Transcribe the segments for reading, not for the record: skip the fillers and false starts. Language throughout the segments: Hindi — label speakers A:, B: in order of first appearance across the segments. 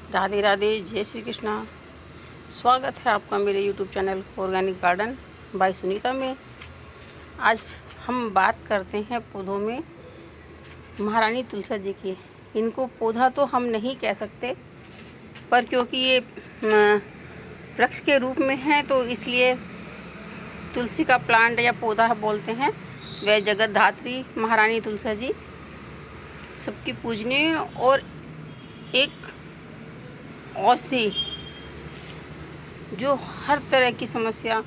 A: राधे राधे, जय श्री कृष्णा। स्वागत है आपका मेरे YouTube channel organic garden by Sunita में। आज हम बात करते हैं पौधों में महारानी तुलसी जी की। इनको पौधा तो हम नहीं कह सकते, पर क्योंकि ये वृक्ष के रूप में है तो इसलिए तुलसी का प्लांट या पौधा बोलते हैं। वह जगत धात्री महारानी तुलसी जी सबकी पूजनीय और एक औषधि जो हर तरह की समस्या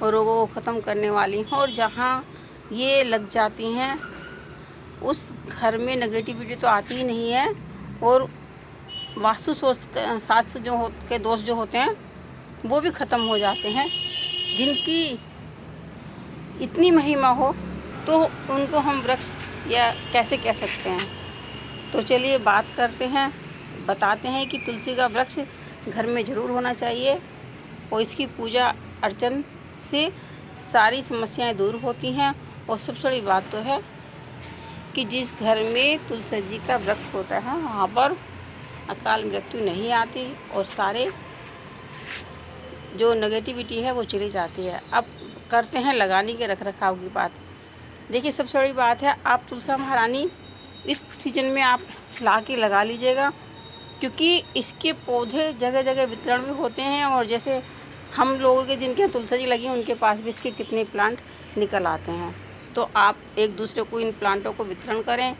A: और रोगों को ख़त्म करने वाली हैं, और जहाँ ये लग जाती हैं उस घर में नेगेटिविटी तो आती ही नहीं है, और वास्तु शास्त्र के दोष जो होते हैं वो भी ख़त्म हो जाते हैं। जिनकी इतनी महिमा हो तो उनको हम वृक्ष या कैसे कह सकते हैं। तो चलिए बात करते हैं, बताते हैं कि तुलसी का वृक्ष घर में ज़रूर होना चाहिए, और इसकी पूजा अर्चन से सारी समस्याएं दूर होती हैं। और सबसे बड़ी बात तो है कि जिस घर में तुलसी जी का वृक्ष होता है वहाँ पर अकाल मृत्यु नहीं आती, और सारे जो नेगेटिविटी है वो चली जाती है। अब करते हैं लगाने के रख रखाव की बात। देखिए, सबसे बड़ी बात है, आप तुलसी महारानी इस सीजन में आप ला के लगा लीजिएगा, क्योंकि इसके पौधे जगह जगह वितरण भी होते हैं। और जैसे हम लोगों के जिनके तुलसी जी लगी हैं उनके पास भी इसके कितने प्लांट निकल आते हैं। तो आप एक दूसरे को इन प्लांटों को वितरण करें,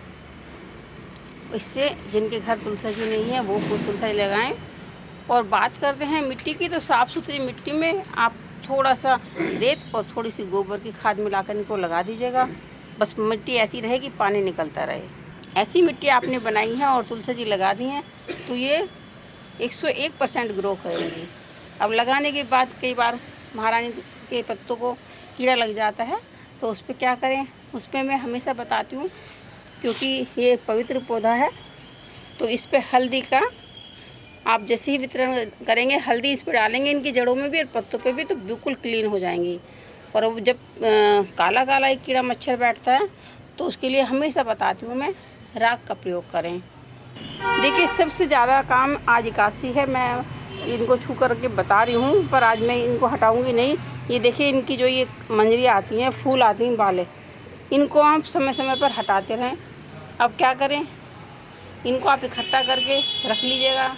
A: इससे जिनके घर तुलसी जी नहीं है वो तुलसी जी लगाएं। और बात करते हैं मिट्टी की, तो साफ़ सुथरी मिट्टी में आप थोड़ा सा रेत और थोड़ी सी गोबर की खाद मिलाकर इनको लगा दीजिएगा। बस मिट्टी ऐसी रहे कि पानी निकलता रहे, ऐसी मिट्टी आपने बनाई है और तुलसी जी लगा दी हैं तो ये 101% ग्रो करेंगी। अब लगाने के बाद कई बार महारानी के पत्तों को कीड़ा लग जाता है, तो उस पर क्या करें, उस पर मैं हमेशा बताती हूँ, क्योंकि ये पवित्र पौधा है। तो इस पर हल्दी का आप जैसे ही वितरण करेंगे, हल्दी इस पर डालेंगे इनकी जड़ों में भी और पत्तों पे भी, तो बिल्कुल क्लीन हो जाएंगी। और वो जब काला काला एक कीड़ा मच्छर बैठता है तो उसके लिए हमेशा बताती हूँ मैं, राख का प्रयोग करें। देखिए, सबसे ज़्यादा काम आज एकादशी है, मैं इनको छू करके बता रही हूँ, पर आज मैं इनको हटाऊँगी नहीं। ये देखिए, इनकी जो ये मंजरी आती हैं, फूल आती हैं, बालें, इनको आप समय समय पर हटाते रहें। अब क्या करें, इनको आप इकट्ठा करके रख लीजिएगा।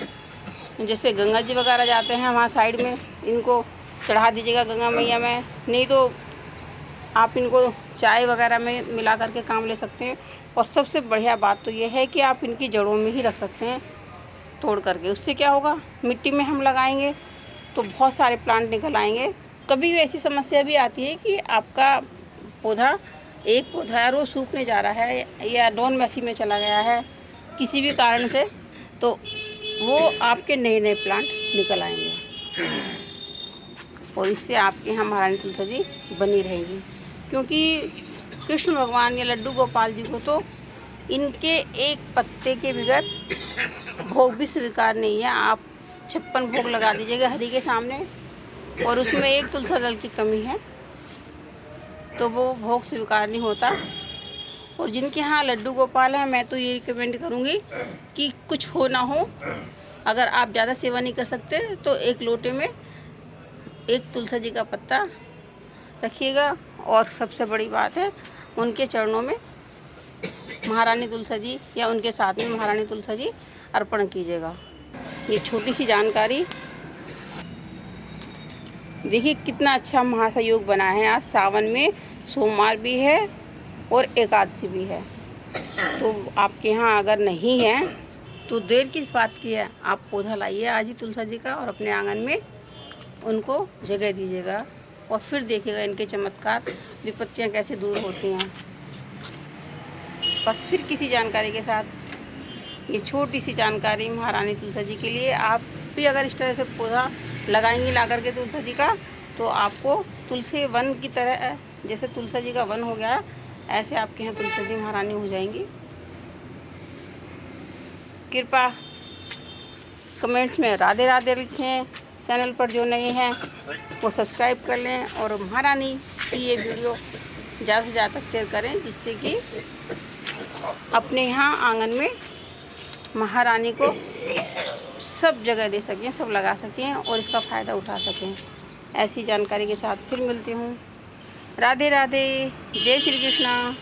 A: जैसे गंगा जी वगैरह जाते हैं वहाँ साइड में, इनको चढ़ा दीजिएगा गंगा मैया में, नहीं तो आप इनको चाय वगैरह में मिला करके काम ले सकते हैं। और सबसे बढ़िया बात तो ये है कि आप इनकी जड़ों में ही रख सकते हैं तोड़ करके। उससे क्या होगा, मिट्टी में हम लगाएंगे तो बहुत सारे प्लांट निकल आएंगे। कभी ऐसी समस्या भी आती है कि आपका पौधा, एक पौधा है वो सूखने जा रहा है या डॉन मैसी में चला गया है किसी भी कारण से, तो वो आपके नए नए प्लांट निकल आएंगे, और इससे आपके यहाँ महारानी तुलसी जी बनी रहेगी। क्योंकि कृष्ण भगवान या लड्डू गोपाल जी को तो इनके एक पत्ते के बगैर भोग भी स्वीकार नहीं है। आप 56 भोग लगा दीजिएगा हरि के सामने, और उसमें एक तुलसी दल की कमी है तो वो भोग स्वीकार नहीं होता। और जिनके यहाँ लड्डू गोपाल हैं, मैं तो ये रिकमेंड करूँगी कि कुछ हो ना हो, अगर आप ज़्यादा सेवा नहीं कर सकते तो एक लोटे में एक तुलसी जी का पत्ता रखिएगा। और सबसे बड़ी बात है, उनके चरणों में महारानी तुलसी जी या उनके साथ में महारानी तुलसी जी अर्पण कीजिएगा। ये छोटी सी जानकारी। देखिए कितना अच्छा महासयोग बना है। आज सावन में सोमवार भी है और एकादशी भी है, तो आपके यहाँ अगर नहीं है तो देर किस बात की है, आप पौधा लाइए आज ही तुलसी जी का और अपने आंगन में उनको जगह दीजिएगा, और फिर देखिएगा इनके चमत्कार, विपत्तियाँ कैसे दूर होती हैं। बस फिर किसी जानकारी के साथ, ये छोटी सी जानकारी महारानी तुलसी जी के लिए। आप भी अगर इस तरह से पौधा लगाएंगे ला करके तुलसी जी का, तो आपको तुलसी वन की तरह, जैसे तुलसी जी का वन हो गया, ऐसे आपके यहाँ तुलसी जी महारानी हो जाएंगी। कृपा कमेंट्स में राधे राधे लिखें। चैनल पर जो नए हैं वो सब्सक्राइब कर लें, और महारानी की ये वीडियो ज़्यादा से ज़्यादा तक शेयर करें, जिससे कि अपने यहाँ आंगन में महारानी को सब जगह दे सकें, सब लगा सकें और इसका फ़ायदा उठा सकें। ऐसी जानकारी के साथ फिर मिलती हूँ। राधे राधे, जय श्री कृष्णा।